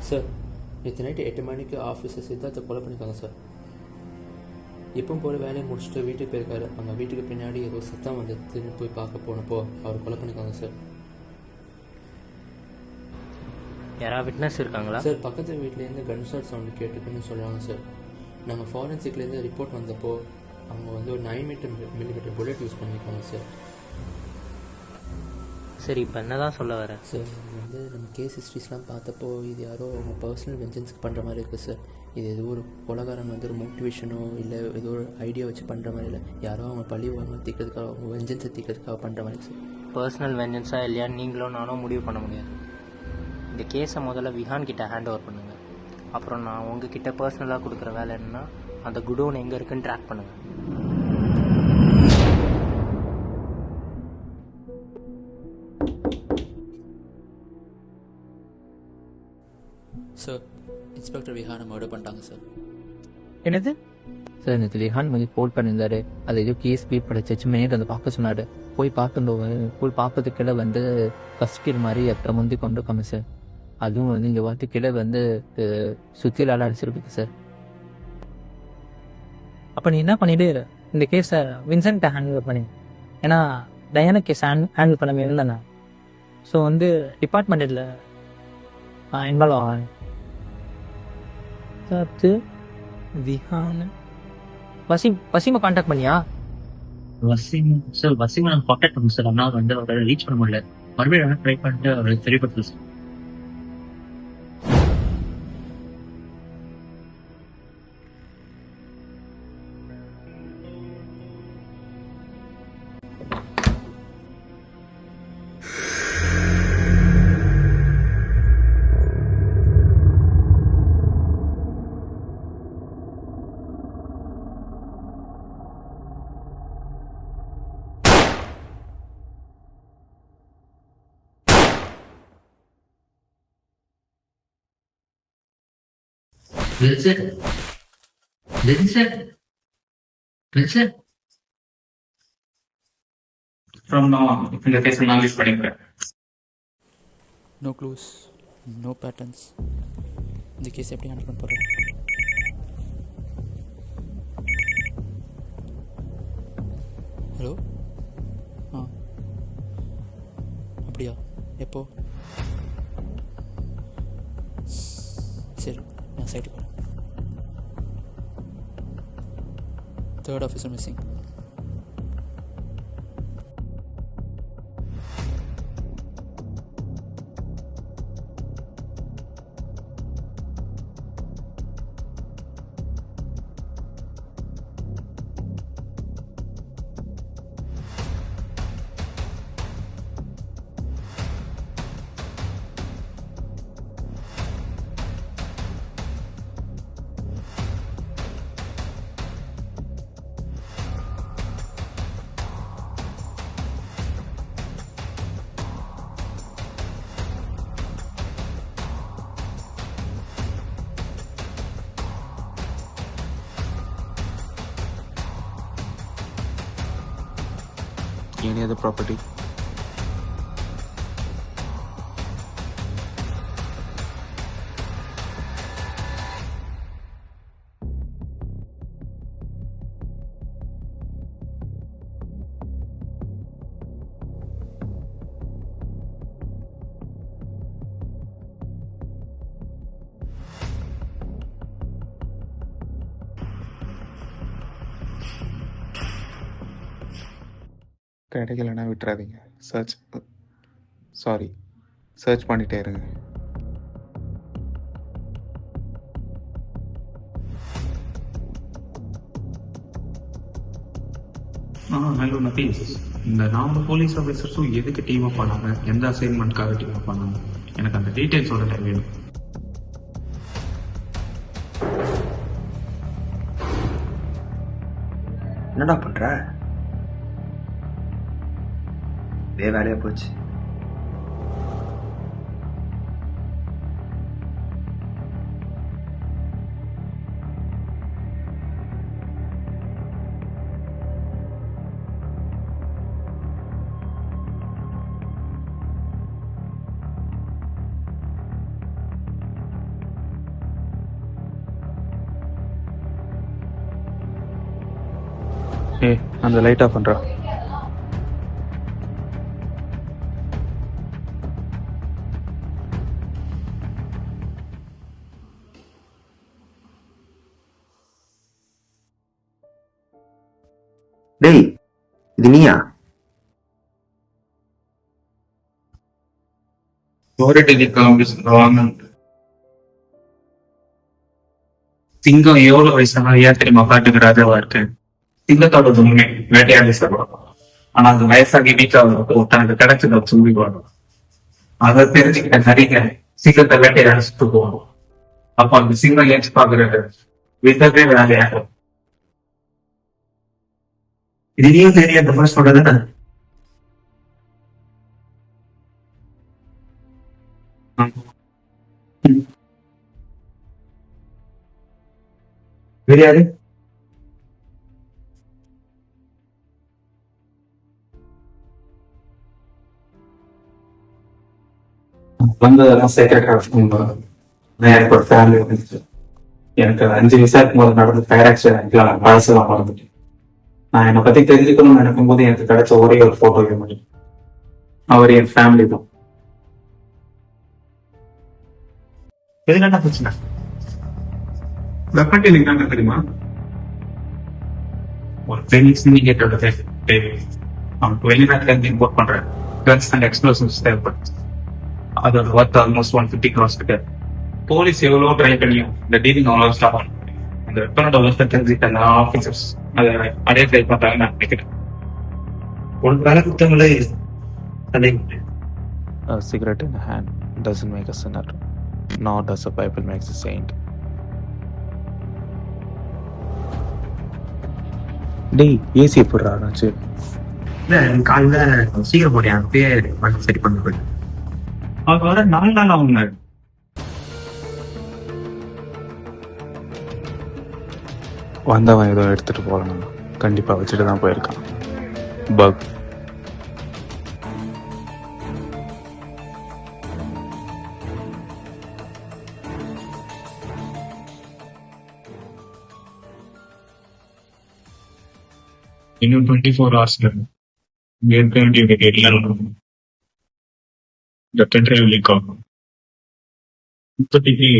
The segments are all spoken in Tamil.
சார், நேற்று நைட்டு 8 மணிக்கு ஆஃபீஸில் சித்தார்த்தை கொலை பண்ணியிருக்காங்க சார். எப்பவும் போல வேலையை முடிச்சுட்டு வீட்டுக்கு போயிருக்காரு. அவங்க வீட்டுக்கு பின்னாடி ஏதோ சத்தம் வந்துன்னு போய் பார்க்க போனப்போ அவர் கொலை பண்ணியிருக்காங்க சார். யாராவது விட்னஸ் இருக்காங்களா சார்? பக்கத்து வீட்லேருந்து கன் ஷாட் சவுண்டு கேட்டுக்குன்னு சொல்கிறாங்க சார். நாங்கள் ஃபாரன்சிக்லேருந்து ரிப்போர்ட் வந்தப்போ அவங்க ஒரு 9mm புல்லட் யூஸ் பண்ணியிருக்காங்க சார். சரி, இப்போ என்ன தான் சொல்ல வரேன் சார்? நம்ம கேஸ் ஹிஸ்ட்ரிஸ்லாம் பார்த்தப்போ இது யாரோ அவங்க பர்சனல் வெஞ்சன்ஸ்க்கு பண்ணுற மாதிரி இருக்குது சார். இது ஏதோ ஒரு கொலகாரன் ஒரு மோட்டிவேஷனோ இல்லை ஏதோ ஒரு ஐடியா வச்சு பண்ணுற மாதிரி இல்லை, யாரோ அவங்க பழி வாங்க தீக்கிறதுக்காக, அவங்க வெஞ்சன்ஸை தீக்கிறதுக்காக பண்ணுற மாதிரி சார். பர்சனல் வெஞ்சன்ஸாக இல்லையான்னு நீங்களும் நானும் முடிவு பண்ண முடியாது. இந்த கேஸை முதல்ல விஹான் கிட்ட ஹேண்ட் ஓவர் பண்ணுங்கள். அப்புறம் நான் உங்ககிட்ட பர்சனலாக கொடுக்குற வேலை என்னென்னா அந்த குடோன் எங்கே இருக்குன்னு ட்ராக் பண்ணுங்கள். சார், இன்ஸ்பெக்டர் விஹானை மர்டர் பண்ணிட்டாங்க சார். என்னது சார்? நேற்று விஹான் ஃபோன் பண்ணியிருந்தாரு. அது ஏதோ கேஸ் பீட் படிச்சு மினிட் வந்து பார்க்க சொன்னார். போய் போய் பார்ப்பதுக்கிட்ட ஃபஸ்ட் கீழ் மாதிரி எத்தனை முந்தி கொண்டு இருக்காங்க சார். அதுவும் இங்கே வாரத்துக்கிட்ட சுற்றிலால் அடிச்சிருக்கு சார். அப்போ நீ என்ன பண்ணிட்டு இந்த கேஸை வின்சென்ட்டை ஹேண்டில் பண்ணி, ஏன்னா டயானா கேஸ் ஹேண்டில் பண்ண இருந்தானே. ஸோ டிபார்ட்மெண்ட்டில் இன்வால்வ் ஆகாது. விஹான் வசீமை கான்டாக்ட் பண்ணியா? வசீமை நான் கான்டாக்ட் பண்ணுங்க சார். ஆனால் அவரை ரீச் பண்ண முடியல. மறுபடியும் ட்ரை பண்ணிட்டு அவரை தெரியப்படுத்து சார். From now on, இந்த கேஸ் நான் லிஸ்ட் பண்ணிக்கிறேன். No clues, no patterns. இந்த கேஸ் எப்படி ஹேண்டில் பண்ண போகிறோம்? ஹலோ? அப்படியா? எப்போ? சரி, நான் சைட்டுக்கு வரேன். 3rd officer missing. Any other property? கிடைக்கலன்னா விட்டுறாதீங்க. சர்ச் பண்ணிட்டே இருங்க. ஹலோ நபீஸ், இந்த 4 போலீஸ் ஆஃபீஸர்ஸும் எதுக்கு டீம் அப் பண்ணாங்க, எந்த அசைன்மெண்ட்காக டீம் அப் பண்ணாங்க, எனக்கு அந்த டீட்டெயில்ஸோட டைம் வேணும். என்னடா பண்ற? வேலையா போச்சு. ஏய் அந்த லைட் ஆஃப் பண்ணுறா. டேய் இது நீயா? சிங்கம் எவ்வளவு வயசானா ஏன் தெரியுமா காட்டுக்கு ராஜாவா இருக்கு? சிங்கத்தோட உண்மை வேட்டையாடி சாப்பிடும். ஆனா அது வயசாகி வீட்டா தனக்கு கிடைச்சத சொல்லிடுவாங்க. அதை தெரிஞ்சுக்கிட்ட நிறைய சிங்கத்தை வேட்டையாடி சுட்டு போவோம். அப்ப அந்த சிங்கம் ஏற்றி பாக்குறது விதவே வேலையாகும். இதையும் தெரிய அந்த மாதிரி சொல்றது வேற யாரு? வந்ததெல்லாம் எனக்கு ஒரு ஃபேமிலி இருந்துச்சு. எனக்கு 5 வயசாக்கு போது நடந்த ஃபயர் ஆக்சிடென்ட்லாம் பழசெல்லாம் மறந்துட்டேன். நான் என்னை பத்தி தெரிஞ்சுக்கணும்னு நினைக்கும் போது எனக்கு கிடைச்ச ஒரே ஒரு போட்டோ மட்டும் அவர் என் ஃபேமிலி தான். எதுக்கு என்ன பிரச்சனை? வெப்பட்டி நீங்க தெரியுமா? ஒரு பெரிய சிண்டிகேட்டோட அவன் வெளிநாட்டுல இருந்து இம்போர்ட் பண்றேன் கன்ஸ் அண்ட் எக்ஸ்ப்ளோசிவ்ஸ் தேவைப்படுது. அதோட ஒர்த் ஆல்மோஸ்ட் 150 crores கிட்ட. போலீஸ் எவ்வளவு ட்ரை பண்ணியும் இந்த டீலிங் அவ்வளவு ஸ்டாப் பண்ண முடியும். அந்த வெப்பனோட ஒர்த்தை தெரிஞ்சுட்டு அந்த ஆஃபீஸர்ஸ் அதை அடைய ட்ரை பண்றாங்கன்னு நான் நினைக்கிறேன். ஒரு வேலை குத்தங்களே அதை A cigarette in the hand doesn't make a sinner, nor does the Bible makes a saint. டேய் ஏசி எப்படிடா ஆச்சு? காலையில் சீக்கிரம் போட்டேன். அப்பயே வண்டி சரி பண்ணி போயிட்டு அவங்க வர 4 நாள் ஆகுங்க. வந்தவன் ஏதோ எடுத்துட்டு போகலாம், கண்டிப்பா வச்சுட்டு தான் போயிருக்கான். பக் இன்னும் 24 hours இங்க இருக்க வேண்டிய கேட்ல இந்த பென்ட்ரைவ் லீக் ஆகும். இப்போதைக்கு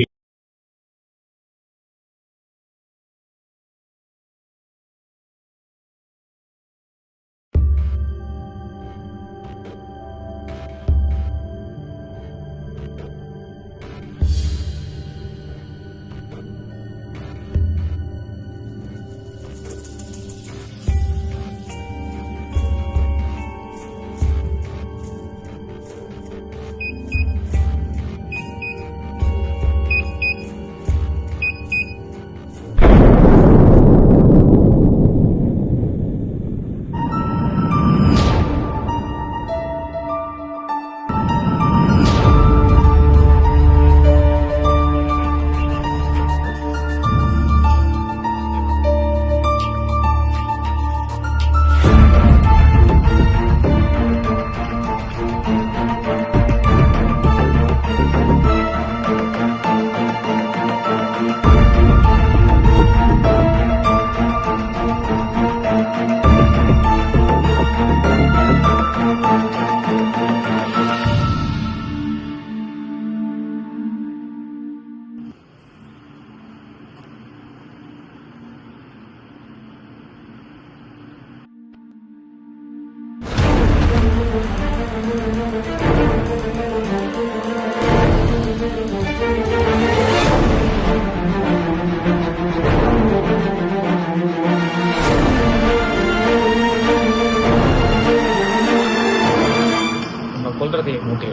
சொல்றதை மூட்டை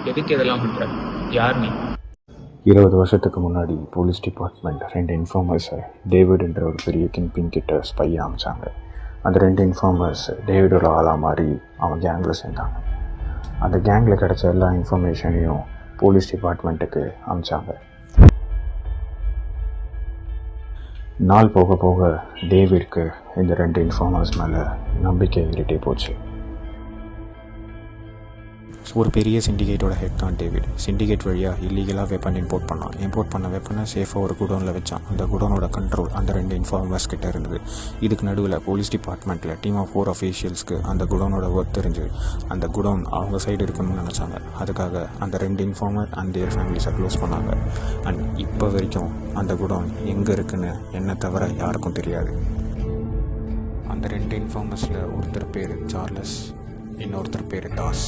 எதுக்கு இதெல்லாம் பண்ற? யார் நீ? 20 வருஷத்துக்கு முன்னாடி போலீஸ் டிபார்ட்மெண்ட் 2 இன்ஃபார்மர்ஸை டேவிட் என்ற ஒரு பெரிய கிங்பின் கிட்ட ஸ்பையை அமைச்சாங்க. அந்த 2 இன்ஃபார்மர்ஸ் டேவிடோட ஆளாக மாறி அவன் கேங்கில் சேர்ந்தாங்க. அந்த கேங்கில் கிடச்ச எல்லா இன்ஃபர்மேஷனையும் போலீஸ் டிபார்ட்மெண்ட்டுக்கு அமைச்சாங்க. நாள் போக போக டேவிட்க்கு இந்த 2 இன்ஃபார்மர்ஸ் மேலே நம்பிக்கை ஏறிட்டே போச்சு. ஒரு பெரிய சிண்டிகேட்டோட ஹெட் தான் டேவிட். சிண்டிகேட் வழியாக இல்லீகலாக வெப்பன் இம்போர்ட் பண்ணான். இம்போர்ட் பண்ண வெப்பனை சேஃபாக ஒரு குடோனில் வச்சான். அந்த குடோனோட கண்ட்ரோல் அந்த 2 இன்ஃபார்மர்ஸ் கிட்ட இருந்தது. இதுக்கு நடுவில் போலீஸ் டிபார்ட்மெண்ட்டில் டீம் ஆஃப் 4 அஃபீஷியல்ஸ்க்கு அந்த குடோனோட ஒர்க் தெரிஞ்சு அந்த குடோன் அவங்க சைடு இருக்கணும்னு நினச்சாங்க. அதுக்காக அந்த 2 இன்ஃபார்மர் அண்ட் தேர் ஃபேமிலிஸை க்ளோஸ் பண்ணாங்க. அண்ட் இப்போ வரைக்கும் அந்த குடோன் எங்கே இருக்குன்னு என்னை தவிர யாருக்கும் தெரியாது. அந்த 2 இன்ஃபார்மர்ஸில் ஒருத்தர் பேர் சார்லஸ், இன்னொருத்தர் பேர் தாஸ்.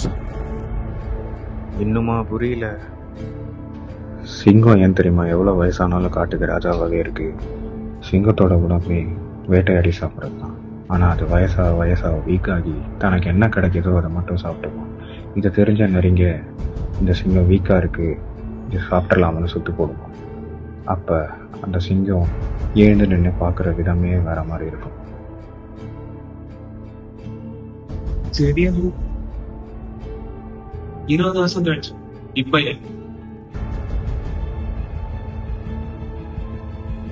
இன்னுமா புரியல? சிங்கம் ஏன் தெரியுமா எவ்வளோ வயசானாலும் காட்டுக்கு ராஜாவாகவே இருக்குது. சிங்கத்தோட குணமே வேட்டையாடி சாப்பிட்றது தான். ஆனால் அது வயசாக வீக்காகி தனக்கு என்ன கிடைக்கிதோ அதை மட்டும் சாப்பிட்டுக்கும். இதை தெரிஞ்ச நெருங்க இந்த சிங்கம் வீக்காக இருக்குது, இது சாப்பிட்றலாம்னு சுற்றி போடுவோம். அப்போ அந்த சிங்கம் ஏந்து நின்று பார்க்குற விதமே வேற மாதிரி இருக்கும். சரியா 20 வருஷம் கழிச்சு இப்ப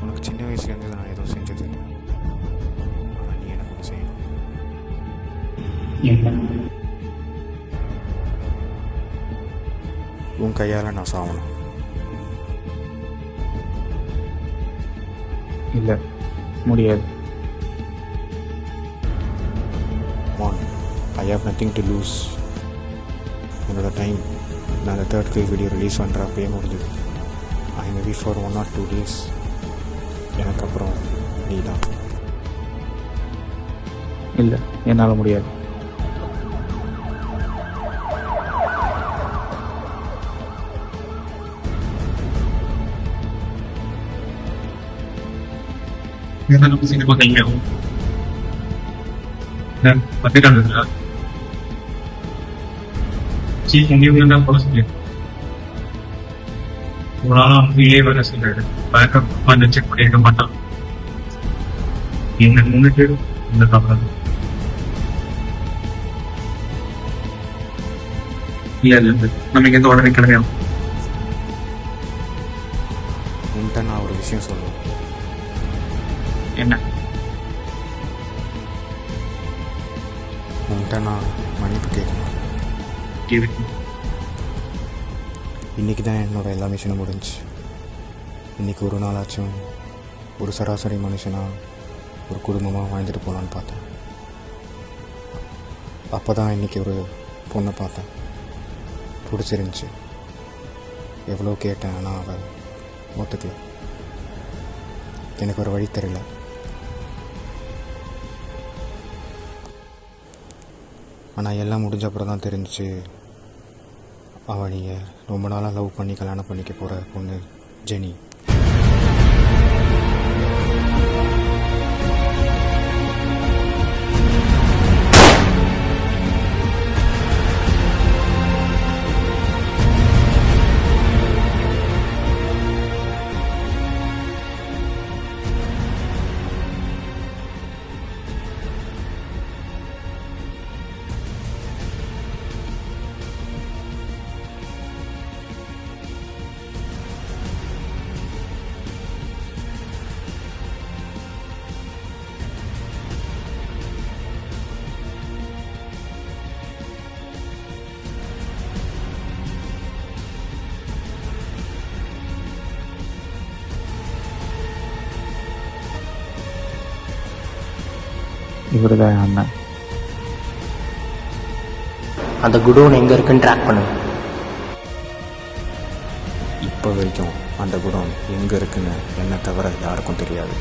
உனக்கு சின்ன வயசுலேருந்து நான் எதுவும் செஞ்சது இல்லை. ஆனால் நீ எனக்கு ஒன்று செய்யணும். உன் கையால் நான் சாகணும். இல்லை, முடியாது. I have nothing to lose. என்னோட டைம் நான் அந்த 3rd கில் வீடியோ ரிலீஸ் பண்ணுறப்பே முடிஞ்சது. I maybe for 1 or 2 days. எனக்கு அப்புறம் நீ தான். இல்லை, என்னால் முடியாது. நமக்கு சினிமா கையாகும் வந்துட்டாங்க. சீஃப் உங்க தான் போல சொல்லி ஒரு நாள் அவங்க வேலை சொல்றாரு. பேக்கப் வந்து செக் பண்ணிருக்க மாட்டான். என்ன முன்னிட்டு இந்த தவறு இல்ல நம்ம எந்த உடனே கிளம்பியும். உன்கிட்ட நான் ஒரு விஷயம் சொல்லுவேன். என்ன? உன்கிட்ட நான் மன்னிப்பு கேட்கணும். இன்றைக்கி தான் என்னோட எல்லா மிஷனும் முடிஞ்சு. இன்றைக்கி ஒரு நாளாச்சும் ஒரு சராசரி மனுஷனாக ஒரு குடும்பமாக வாழ்ந்துட்டு போகலான்னு பார்த்தேன். அப்போ தான் இன்றைக்கி ஒரு பொண்ணை பார்த்தேன், பிடிச்சிருந்துச்சி. எவ்வளோ கேட்டேன், ஆனால் அவள் ஒத்துக்கல. எனக்கு ஒரு வழி தெரியல. ஆனால் எல்லாம் முடிஞ்ச அப்புறம் தான் தெரிஞ்சிச்சு அவள் நீங்கள் ரொம்ப நாளாக லவ் பண்ணி கல்யாணம் பண்ணிக்க போகிற பொண்ணு ஜெனி. இவர் தான் என் அண்ணன். அந்த குடோன் எங்கே இருக்குன்னு ட்ராக் பண்ணுங்க. இப்போ வரைக்கும் அந்த குடோன் எங்கே இருக்குன்னு என்னை தவிர யாருக்கும் தெரியாது.